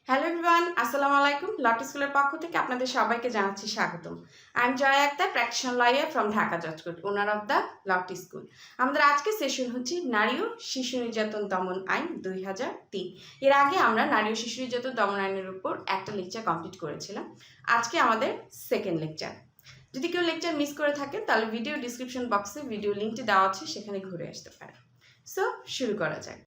Hello everyone, আসসালামু আলাইকুম। লটি স্কুলের পক্ষ থেকে আপনাদের সবাইকে জানাচ্ছি স্বাগতম। I am Joya Akter, practitioner lawyer from Dhaka জজ কোর্ট, ওনার অফ দ্য লটি স্কুল। আমাদের আজকে সেশন হচ্ছে নারী ও শিশু নির্যাতন দমন আইন 2003। এর আগে আমরা নারী ও শিশু নির্যাতন দমন আইনের উপর একটা লেকচার কমপ্লিট করেছিলাম। আজকে আমাদের সেকেন্ড লেকচার। যদি কেউ লেকচার মিস করে থাকেন তাহলে ভিডিও ডিসক্রিপশন বক্সে ভিডিও লিঙ্কটি দেওয়া আছে, সেখানে ঘুরে আসতে পারে। সো শুরু করা যায়।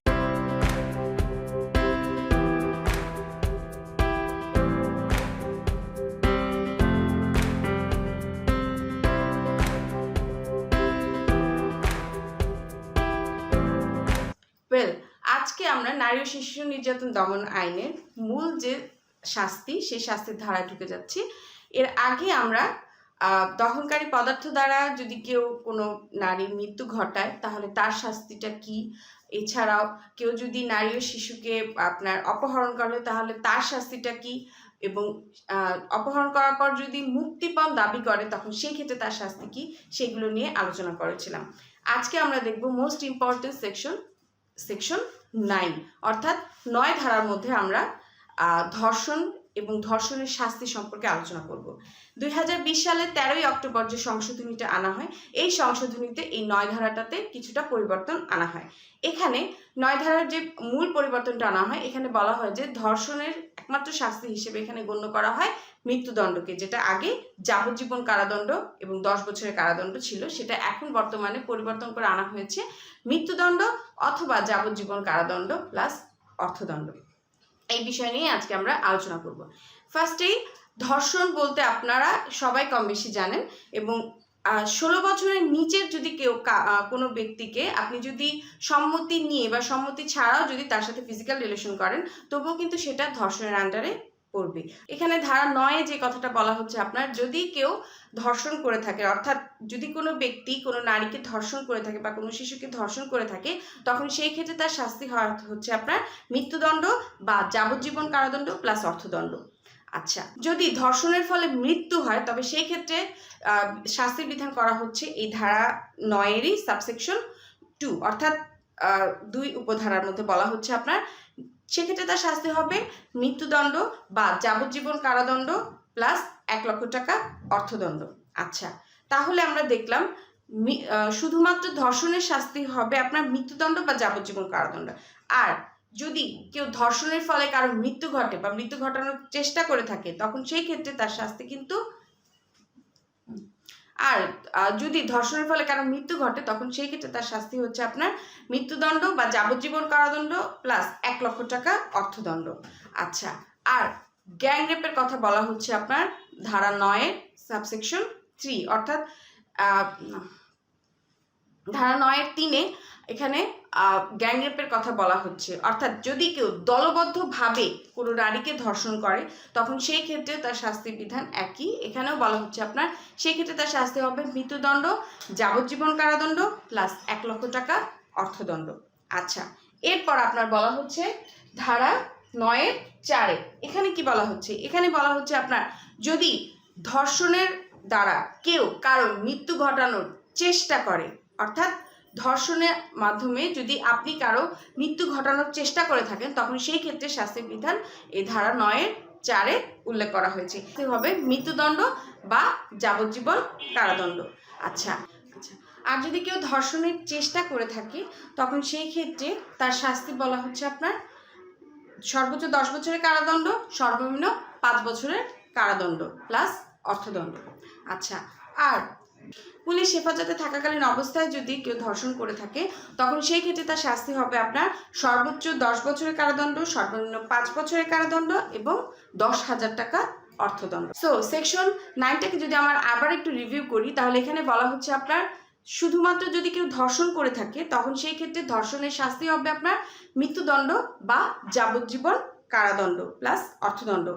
আজকে আমরা নারী ও শিশু নির্যাতন দমন আইনের মূল যে শাস্তি, সেই শাস্তির ধারায় ঢুকে যাচ্ছি। এর আগে আমরা দহনকারী পদার্থ দ্বারা যদি কেউ কোনো নারীর মৃত্যু ঘটায় তাহলে তার শাস্তিটা কি, এছাড়াও কেউ যদি নারী ও শিশুকে আপনার অপহরণ করে তাহলে তার শাস্তিটা কি, এবং অপহরণ করার পর যদি মুক্তিপণ দাবি করে তখন সেই ক্ষেত্রে তার শাস্তি কি, সেগুলো নিয়ে আলোচনা করেছিলাম। আজকে আমরা দেখব মোস্ট ইম্পর্টেন্ট সেকশন 9, অর্থাৎ 9 ধারার মধ্যে আমরা ধর্ষণ এবং ধর্ষণের শাস্তি সম্পর্কে আলোচনা করব। 2020 সালের 13ই অক্টোবর যে সংশোধনীটা আনা হয়, এই সংশোধনীতে এই 9 ধারাটাতে কিছুটা পরিবর্তন আনা হয়। এখানে 9 ধারার যে মূল পরিবর্তনটা আনা হয়, এখানে বলা হয় যে ধর্ষণের একমাত্র শাস্তি হিসেবে এখানে গণ্য করা হয় মৃত্যুদণ্ডকে, যেটা আগে যাবজ্জীবন কারাদণ্ড এবং 10 বছরের কারাদণ্ড ছিল, সেটা এখন বর্তমানে পরিবর্তন করে আনা হয়েছে মৃত্যুদণ্ড অথবা যাবজ্জীবন কারাদণ্ড প্লাস অর্থদণ্ড। এই বিষয় নিয়ে আজকে আমরা আলোচনা করব। ফার্স্টেই ধর্ষণ বলতে আপনারা সবাই কম বেশি জানেন, এবং 16 বছরের নিচের যদি কেউ কোনো ব্যক্তিকে আপনি যদি সম্মতি নিয়ে বা সম্মতি ছাড়াও যদি তার সাথে ফিজিক্যাল রিলেশন করেন, তবুও কিন্তু সেটা ধর্ষণের আন্ডারে পড়বে। এখানে ধারা 9 যে কথাটা বলা হচ্ছে, আপনার যদি কেউ ধর্ষণ করে থাকে, অর্থাৎ যদি কোনো ব্যক্তি কোনো নারীকে ধর্ষণ করে থাকে বা কোনো শিশুকে ধর্ষণ করে থাকে, তখন সেই ক্ষেত্রে তার শাস্তি হচ্ছে আপনার মৃত্যুদণ্ড বা যাবজ্জীবন কারাদণ্ড প্লাস অর্থদণ্ড। আচ্ছা, যদি ধর্ষণের ফলে মৃত্যু হয় তবে সেই ক্ষেত্রে শাস্তির বিধান করা হচ্ছে এই ধারা 9-এরই সাবসেকশন 2, অর্থাৎ 2 উপধারার মধ্যে বলা হচ্ছে আপনার সেক্ষেত্রে তার শাস্তি হবে মৃত্যুদণ্ড বা যাবজ্জীবন কারাদণ্ড প্লাস 1 লক্ষ টাকা অর্থদণ্ড। আচ্ছা, তাহলে আমরা দেখলাম শুধুমাত্র ধর্ষণের শাস্তি হবে আপনার মৃত্যুদণ্ড বা যাবজ্জীবন কারাদণ্ড। আর যদি কেউ ধর্ষণের ফলে কারো মৃত্যু ঘটে বা মৃত্যু ঘটানোর চেষ্টা করে থাকে, তখন সেই ক্ষেত্রে তার শাস্তি কিন্তু যদি ধর্ষণের ফলে কারো মৃত্যু ঘটে তখন সেই ক্ষেত্রে তার শাস্তি হচ্ছে আপনার মৃত্যুদণ্ড বা যাবজ্জীবন কারাদণ্ড প্লাস 1 লক্ষ টাকা অর্থদণ্ড। আচ্ছা, আর গ্যাং রেপের কথা বলা হচ্ছে আপনার ধারা 9-এর সাবসেকশন 3, অর্থাৎ ধারা 9-এর 3-এ এখানে গ্যাং রেপের কথা বলা হচ্ছে, অর্থাৎ যদি কেউ দলবদ্ধভাবে কোনো নারীকে ধর্ষণ করে তখন সেই ক্ষেত্রে তার শাস্তির বিধান একই। এখানেও বলা হচ্ছে আপনার সেই ক্ষেত্রে তার শাস্তি হবে মৃত্যুদণ্ড, যাবজ্জীবন কারাদণ্ড প্লাস 1 লক্ষ টাকা অর্থদণ্ড। আচ্ছা, এরপর আপনার বলা হচ্ছে ধারা 9-এর 4-এ, এখানে কি বলা হচ্ছে? এখানে বলা হচ্ছে আপনার যদি ধর্ষণের দ্বারা কেউ কারো মৃত্যু ঘটানোর চেষ্টা করে, অর্থাৎ ধর্ষণের মাধ্যমে যদি আপনি কারো মৃত্যু ঘটানোর চেষ্টা করে থাকেন, তখন সেই ক্ষেত্রে শাস্তির বিধান এই ধারা 9-এর 4-এ উল্লেখ করা হয়েছে, হবে মৃত্যুদণ্ড বা যাবজ্জীবন কারাদণ্ড। আচ্ছা, আর যদি কেউ ধর্ষণের চেষ্টা করে থাকে তখন সেই ক্ষেত্রে তার শাস্তি বলা হচ্ছে আপনার সর্বোচ্চ 10 বছরের কারাদণ্ড, সর্বনিম্ন 5 বছরের কারাদণ্ড প্লাস অর্থদণ্ড। আচ্ছা, আর পুলিশ হেফাজতে থাকাকালীন অবস্থায় যদি কেউ ধর্ষণ করে থাকে তখন সেই ক্ষেত্রে তার শাস্তি হবে আপনার সর্বোচ্চ 10 বছরের কারাদণ্ড, সর্বনিম্ন 5 বছরের কারাদণ্ড এবং 10,000 টাকা অর্থদণ্ড। সো সেকশন 9টাকে যদি আমরা আবার একটু রিভিউ করি, তাহলে এখানে বলা হচ্ছে আপনার শুধুমাত্র যদি কেউ ধর্ষণ করে থাকে তখন সেই ক্ষেত্রে ধর্ষণের শাস্তি হবে আপনার মৃত্যুদণ্ড বা যাবজ্জীবন কারাদণ্ড প্লাস অর্থদণ্ড।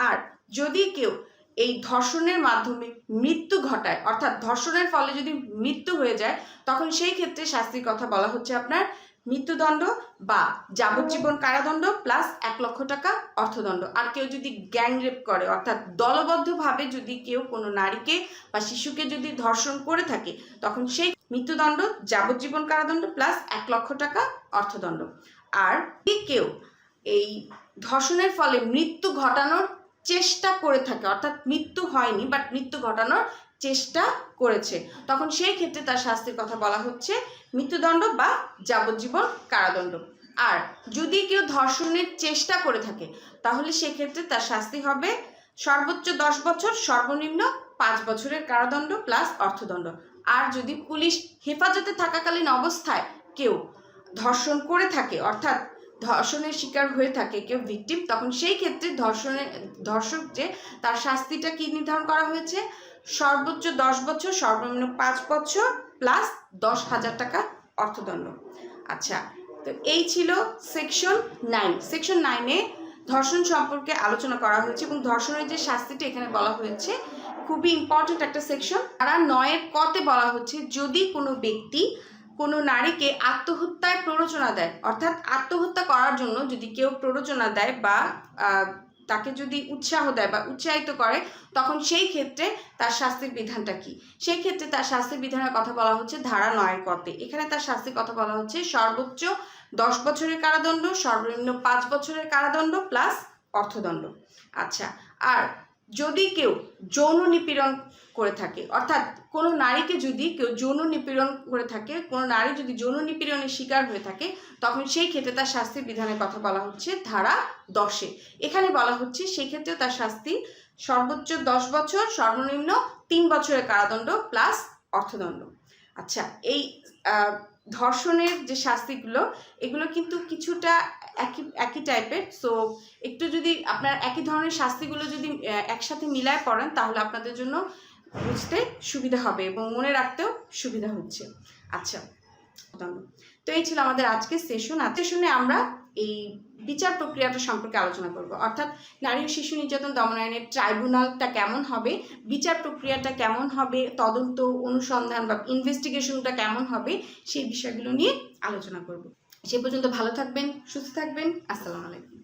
আর যদি কেউ এই ধর্ষণের মাধ্যমে মৃত্যু ঘটায়, অর্থাৎ ধর্ষণের ফলে যদি মৃত্যু হয়ে যায়, তখন সেই ক্ষেত্রে শাস্তির কথা বলা হচ্ছে আপনার মৃত্যুদণ্ড বা যাবজ্জীবন কারাদণ্ড প্লাস 1 লক্ষ টাকা অর্থদণ্ড। আর কেউ যদি গ্যাং রেপ করে, অর্থাৎ দলবদ্ধভাবে যদি কেউ কোনো নারীকে বা শিশুকে যদি ধর্ষণ করে থাকে তখন সেই মৃত্যুদণ্ড, যাবজ্জীবন কারাদণ্ড প্লাস 1 লক্ষ টাকা অর্থদণ্ড। আর কেউ এই ধর্ষণের ফলে মৃত্যু ঘটানোর চেষ্টা করে থাকে, অর্থাৎ মৃত্যু হয়নি বাট মৃত্যু ঘটানোর চেষ্টা করেছে, তখন সেই ক্ষেত্রে তার শাস্তির কথা বলা হচ্ছে মৃত্যুদণ্ড বা যাবজ্জীবন কারাদণ্ড। আর যদি কেউ ধর্ষণের চেষ্টা করে থাকে তাহলে সেক্ষেত্রে তার শাস্তি হবে সর্বোচ্চ 10 বছর, সর্বনিম্ন 5 বছরের কারাদণ্ড প্লাস অর্থদণ্ড। আর যদি পুলিশ হেফাজতে থাকাকালীন অবস্থায় কেউ ধর্ষণ করে থাকে, অর্থাৎ ধর্ষণের শিকার হয়ে থাকে কেউ ভিকটিম, তখন সেই ক্ষেত্রে ধর্ষক যে তার শাস্তিটা কি নির্ধারণ করা হয়েছে, সর্বোচ্চ 10 বছর, সর্বনিম্ন 5 বছর প্লাস 10,000 টাকা অর্থদণ্ড। আচ্ছা, তো এই ছিল সেকশন 9। সেকশন 9-এ ধর্ষণ সম্পর্কে আলোচনা করা হয়েছে এবং ধর্ষণের যে শাস্তিটা এখানে বলা হয়েছে খুবই ইম্পর্টেন্ট একটা সেকশন। তারা 9-এর ক-তে বলা হচ্ছে যদি কোনো ব্যক্তি কোনো নারীকে আত্মহত্যায় প্ররোচনা দেয়, অর্থাৎ আত্মহত্যা করার জন্য যদি কেউ প্ররোচনা দেয় বা তাকে যদি উৎসাহ দেয় বা উৎসাহিত করে, তখন সেই ক্ষেত্রে তার শাস্তির বিধানটা কি? সেই ক্ষেত্রে তার শাস্তির বিধানের কথা বলা হচ্ছে ধারা 9-এর ক-তে। এখানে তার শাস্তির কথা বলা হচ্ছে সর্বোচ্চ 10 বছরের কারাদণ্ড, সর্বনিম্ন 5 বছরের কারাদণ্ড প্লাস অর্থদণ্ড। আচ্ছা, আর যদি কেউ যৌন নিপীড়ন করে থাকে, অর্থাৎ কোনো নারীকে যদি কেউ যৌন নিপীড়ন করে থাকে, কোনো নারী যদি যৌন নিপীড়নের শিকার হয়ে থাকে, তখন সেই ক্ষেত্রে তার শাস্তির বিধানের কথা বলা হচ্ছে ধারা 10-এ। এখানে বলা হচ্ছে সেই ক্ষেত্রেও তার শাস্তি সর্বোচ্চ 10 বছর, সর্বনিম্ন 3 বছরের কারাদণ্ড প্লাস অর্থদণ্ড। আচ্ছা, এই ধর্ষণের যে শাস্তিগুলো এগুলো কিন্তু কিছুটা একই টাইপের। সো একটু যদি আপনার একই ধরনের শাস্তিগুলো যদি একসাথে মিলায় পড়েন তাহলে আপনাদের জন্য বুঝতে সুবিধা হবে এবং মনে রাখতেও সুবিধা হচ্ছে। আচ্ছা, তো এই ছিল আমাদের আজকের সেশন। সেশনে আমরা এই বিচার প্রক্রিয়াটা সম্পর্কে আলোচনা করব, অর্থাৎ নারী ও শিশু নির্যাতন দমন আইনের ট্রাইব্যুনালটা কেমন হবে, বিচার প্রক্রিয়াটা কেমন হবে, তদন্ত অনুসন্ধান বা ইনভেস্টিগেশনটা কেমন হবে, সেই বিষয়গুলো নিয়ে আলোচনা করব। সে পর্যন্ত ভালো থাকবেন, সুস্থ থাকবেন। আসসালামু আলাইকুম।